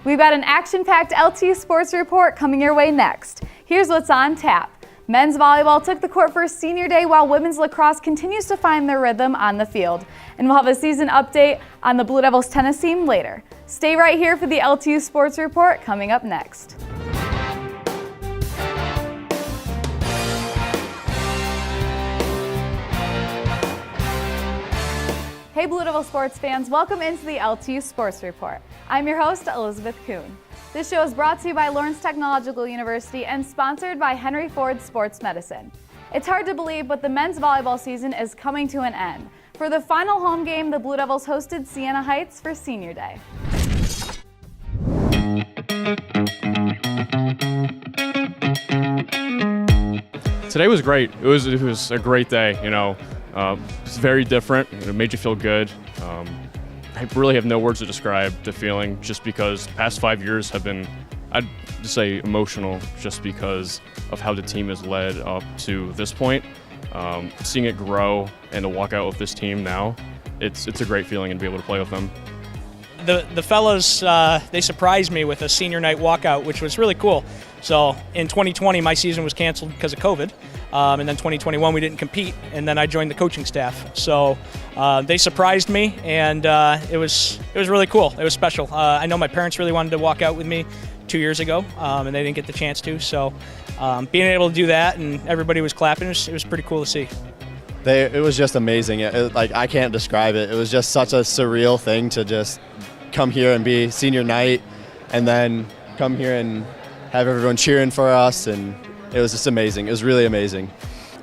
We've got an action-packed LTU Sports Report coming your way next. Here's what's on tap. Men's volleyball took the court for senior day while women's lacrosse continues to find their rhythm on the field. And we'll have a season update on the Blue Devils tennis team later. Stay right here for the LTU Sports Report coming up next. Hey Blue Devil sports fans, welcome into the LTU Sports Report. I'm your host, Elizabeth Kuhn. This show is brought to you by Lawrence Technological University and sponsored by Henry Ford Sports Medicine. It's hard to believe, but the men's volleyball season is coming to an end. For the final home game, the Blue Devils hosted Siena Heights for Senior Day. Today was great. It was a great day, It's very different. It made you feel good. I really have no words to describe the feeling, just because the past 5 years have been, I'd just say, emotional, just because of how the team has led up to this point. Seeing it grow and to walk out with this team now, it's a great feeling, and to be able to play with them. The fellas, they surprised me with a senior night walkout, which was really cool. So in 2020, my season was canceled because of COVID. And then 2021, we didn't compete, and then I joined the coaching staff. So they surprised me, and it was really cool. It was special. I know my parents really wanted to walk out with me 2 years ago, and they didn't get the chance to. So being able to do that, and everybody was clapping, it was pretty cool to see. It was just amazing. I can't describe it. It was just such a surreal thing to just come here and be senior night, and then come here and have everyone cheering for us, and it was just amazing. It was really amazing.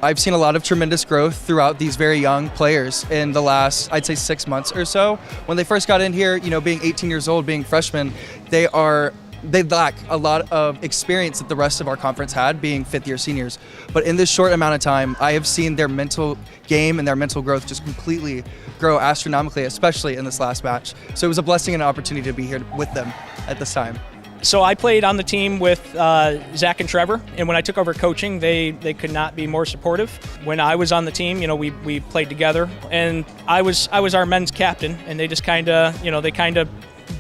I've seen a lot of tremendous growth throughout these very young players in the last, I'd say, 6 months or so. When they first got in here, being 18 years old, being freshmen, they lack a lot of experience that the rest of our conference had, being fifth-year seniors. But in this short amount of time, I have seen their mental game and their mental growth just completely grow astronomically, especially in this last match. So it was a blessing and an opportunity to be here with them at this time. So I played on the team with Zach and Trevor, and when I took over coaching, they could not be more supportive. When I was on the team, we played together, and I was our men's captain, and they just kind of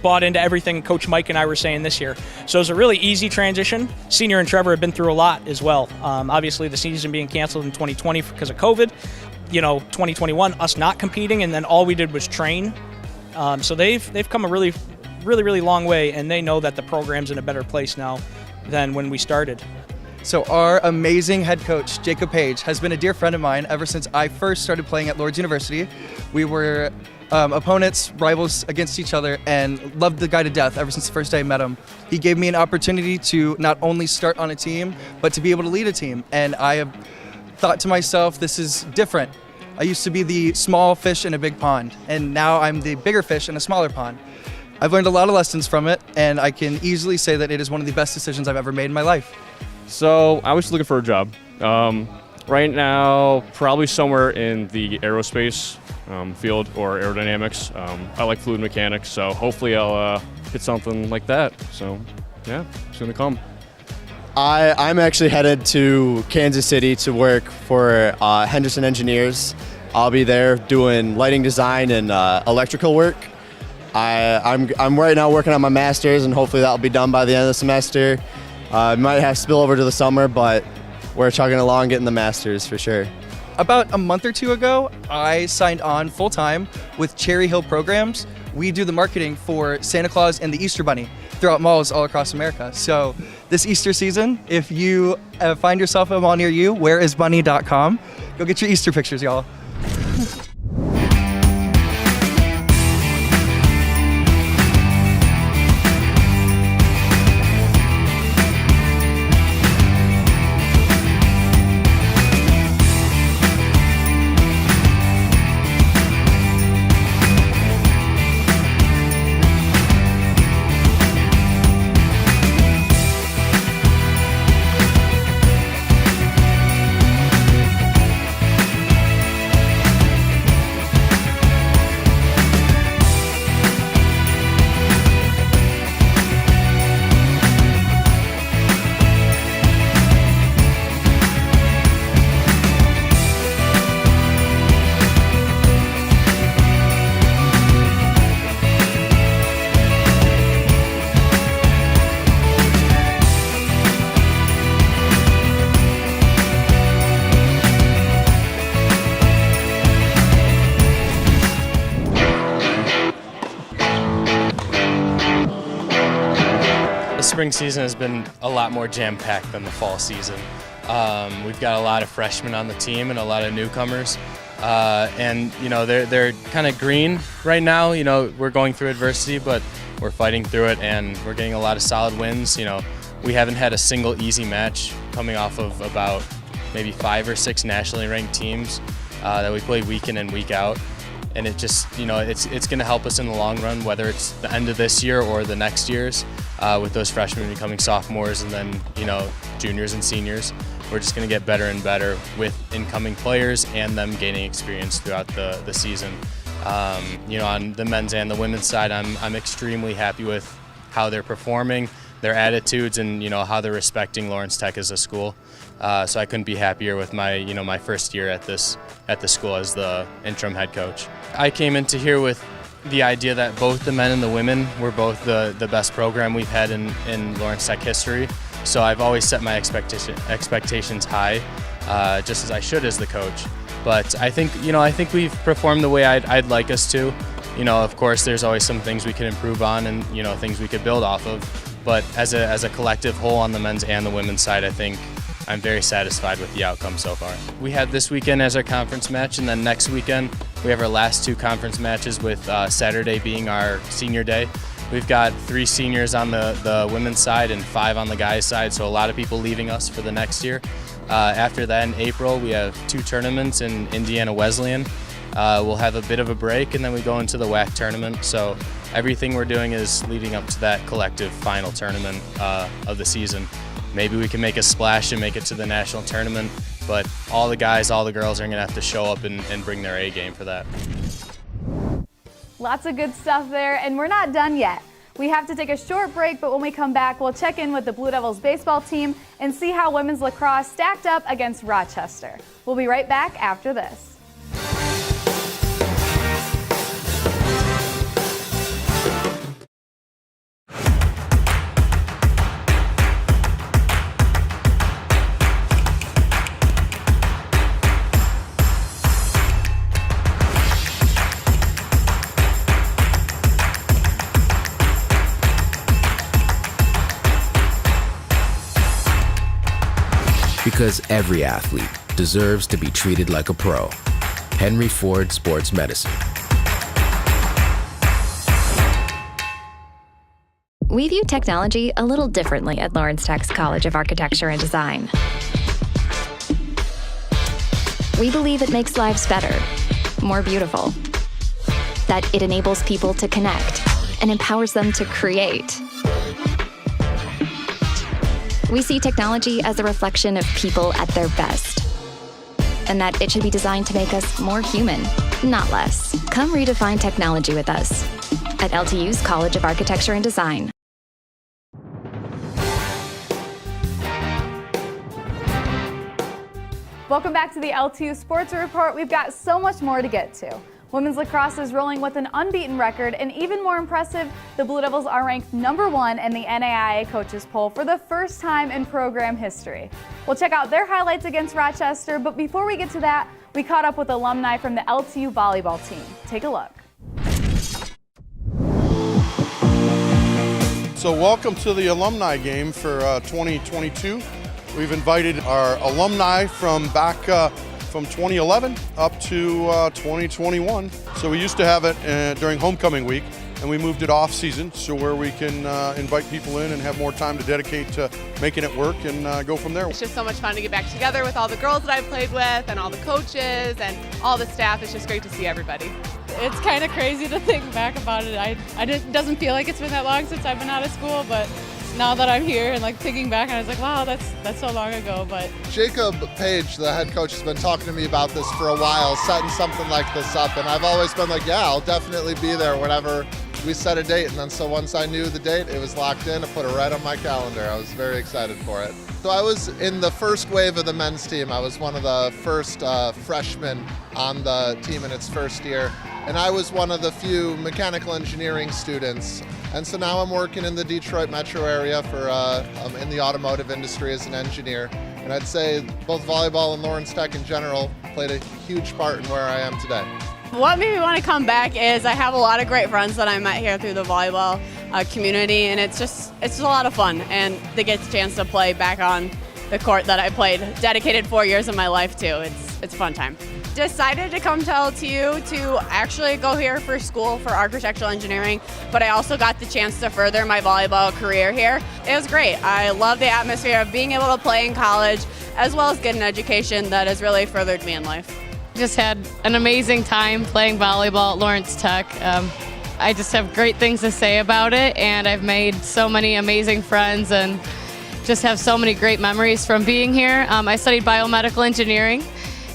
bought into everything Coach Mike and I were saying this year. So it was a really easy transition. Senior and Trevor have been through a lot as well. Obviously, the season being canceled in 2020 because of COVID. 2021, us not competing, and then all we did was train. So they've come a really long way, and they know that the program's in a better place now than when we started. So our amazing head coach, Jacob Page, has been a dear friend of mine ever since I first started playing at Lourdes University. We were opponents, rivals against each other, and loved the guy to death ever since the first day I met him. He gave me an opportunity to not only start on a team, but to be able to lead a team. And I have thought to myself, this is different. I used to be the small fish in a big pond, and now I'm the bigger fish in a smaller pond. I've learned a lot of lessons from it, and I can easily say that it is one of the best decisions I've ever made in my life. So I was looking for a job. Right now, probably somewhere in the aerospace field or aerodynamics. I like fluid mechanics, so hopefully I'll get something like that. So yeah, it's gonna come. I'm actually headed to Kansas City to work for Henderson Engineers. I'll be there doing lighting design and electrical work. I'm right now working on my master's, and hopefully that'll be done by the end of the semester. Might have spill over to the summer, but we're chugging along getting the master's for sure. About a month or two ago, I signed on full-time with Cherry Hill Programs. We do the marketing for Santa Claus and the Easter Bunny throughout malls all across America. So this Easter season, if you find yourself a mall near you, whereisbunny.com, go get your Easter pictures, y'all. spring season has been a lot more jam-packed than the fall season. We've got a lot of freshmen on the team and a lot of newcomers. And they're kind of green right now. We're going through adversity, but we're fighting through it, and we're getting a lot of solid wins. We haven't had a single easy match, coming off of about maybe 5 or 6 nationally ranked teams that we play week in and week out. And it just, it's going to help us in the long run, whether it's the end of this year or the next year's, with those freshmen becoming sophomores and then, juniors and seniors. We're just going to get better and better with incoming players and them gaining experience throughout the season. On the men's and the women's side, I'm extremely happy with how they're performing, their attitudes, and how they're respecting Lawrence Tech as a school. So I couldn't be happier with my my first year at the school as the interim head coach. I came into here with the idea that both the men and the women were both the best program we've had in Lawrence Tech history. So I've always set my expectations high, just as I should as the coach. But I think we've performed the way I'd like us to. Of course, there's always some things we can improve on and things we could build off of. But as a collective whole on the men's and the women's side, I think I'm very satisfied with the outcome so far. We had this weekend as our conference match, and then next weekend we have our last 2 conference matches, with Saturday being our senior day. We've got 3 seniors on the women's side and 5 on the guys' side, so a lot of people leaving us for the next year. After that, in April, we have 2 tournaments in Indiana Wesleyan. We'll have a bit of a break, and then we go into the WAC tournament. So everything we're doing is leading up to that collective final tournament of the season. Maybe we can make a splash and make it to the national tournament, but all the guys, all the girls are going to have to show up and bring their A game for that. Lots of good stuff there, and we're not done yet. We have to take a short break, but when we come back, we'll check in with the Blue Devils baseball team and see how women's lacrosse stacked up against Rochester. We'll be right back after this. Because every athlete deserves to be treated like a pro. Henry Ford Sports Medicine. We view technology a little differently at Lawrence Tech's College of Architecture and Design. We believe it makes lives better, more beautiful, that it enables people to connect and empowers them to create. We see technology as a reflection of people at their best, and that it should be designed to make us more human, not less. Come redefine technology with us at LTU's College of Architecture and Design. Welcome back to the LTU Sports Report. We've got so much more to get to. Women's lacrosse is rolling with an unbeaten record, and even more impressive, the Blue Devils are ranked #1 in the NAIA coaches poll for the first time in program history. We'll check out their highlights against Rochester, but before we get to that, we caught up with alumni from the LTU volleyball team. Take a look. So welcome to the alumni game for 2022. We've invited our alumni from back from 2011 up to 2021. So we used to have it during homecoming week, and we moved it off season, so where we can invite people in and have more time to dedicate to making it work and go from there. It's just so much fun to get back together with all the girls that I've played with and all the coaches and all the staff. It's just great to see everybody. It's kind of crazy to think back about it. It doesn't feel like it's been that long since I've been out of school, but now that I'm here and thinking back, and I was like, wow, that's so long ago. But Jacob Page, the head coach, has been talking to me about this for a while, setting something like this up, and I've always been like, yeah, I'll definitely be there whenever we set a date. And then so once I knew the date, it was locked in. I put it right on my calendar. I was very excited for it. So I was in the first wave of the men's team. I was one of the first freshmen on the team in its first year, and I was one of the few mechanical engineering students. And so now I'm working in the Detroit metro area for in the automotive industry as an engineer. And I'd say both volleyball and Lawrence Tech in general played a huge part in where I am today. What made me want to come back is I have a lot of great friends that I met here through the volleyball community, and it's just a lot of fun, and they get the chance to play back on the court that I played, dedicated 4 years of my life to. It's a fun time. Decided to come to LTU to actually go here for school for architectural engineering, but I also got the chance to further my volleyball career here. It was great. I love the atmosphere of being able to play in college as well as get an education that has really furthered me in life. Just had an amazing time playing volleyball at Lawrence Tech. I just have great things to say about it, and I've made so many amazing friends and just have so many great memories from being here. I studied biomedical engineering,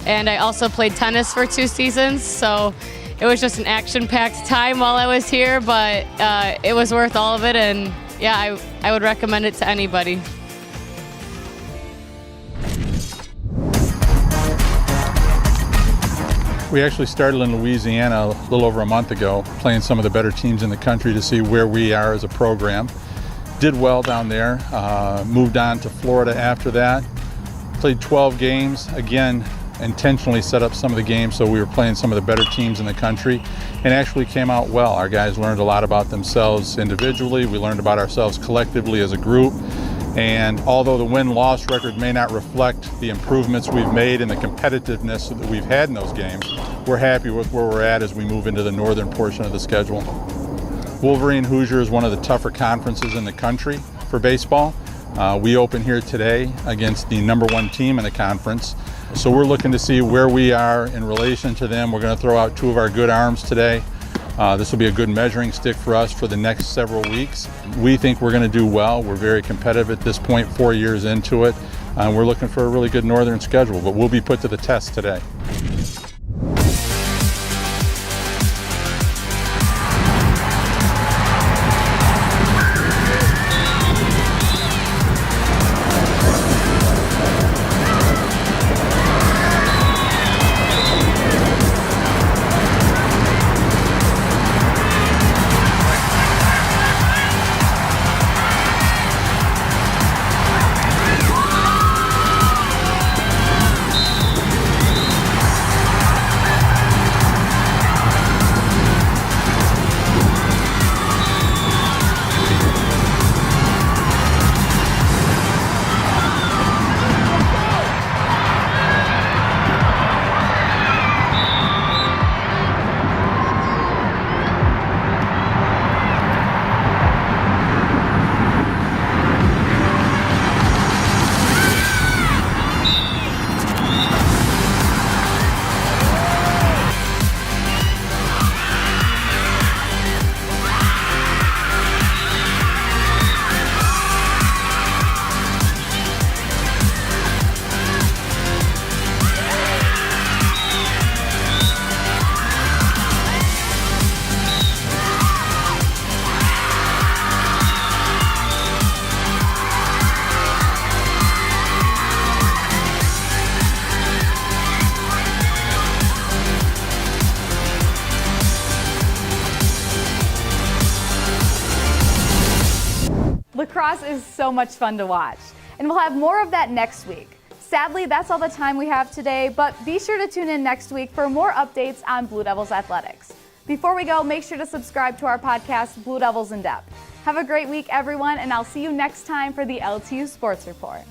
and I also played tennis for 2 seasons, so it was just an action-packed time while I was here, but it was worth all of it, and yeah, I would recommend it to anybody. We actually started in Louisiana a little over a month ago, playing some of the better teams in the country to see where we are as a program. Did well down there, moved on to Florida after that, played 12 games, again, intentionally set up some of the games so we were playing some of the better teams in the country, and actually came out well. Our guys learned a lot about themselves individually, we learned about ourselves collectively as a group, and although the win-loss record may not reflect the improvements we've made and the competitiveness that we've had in those games, we're happy with where we're at as we move into the northern portion of the schedule. Wolverine Hoosier is one of the tougher conferences in the country for baseball. We open here today against the #1 team in the conference. So we're looking to see where we are in relation to them. We're going to throw out 2 of our good arms today. This will be a good measuring stick for us for the next several weeks. We think we're going to do well. We're very competitive at this point, 4 years into it. We're looking for a really good northern schedule, but we'll be put to the test today. Lacrosse is so much fun to watch, and we'll have more of that next week. Sadly, that's all the time we have today, but be sure to tune in next week for more updates on Blue Devils athletics. Before we go, make sure to subscribe to our podcast, Blue Devils in Depth. Have a great week, everyone, and I'll see you next time for the LTU Sports Report.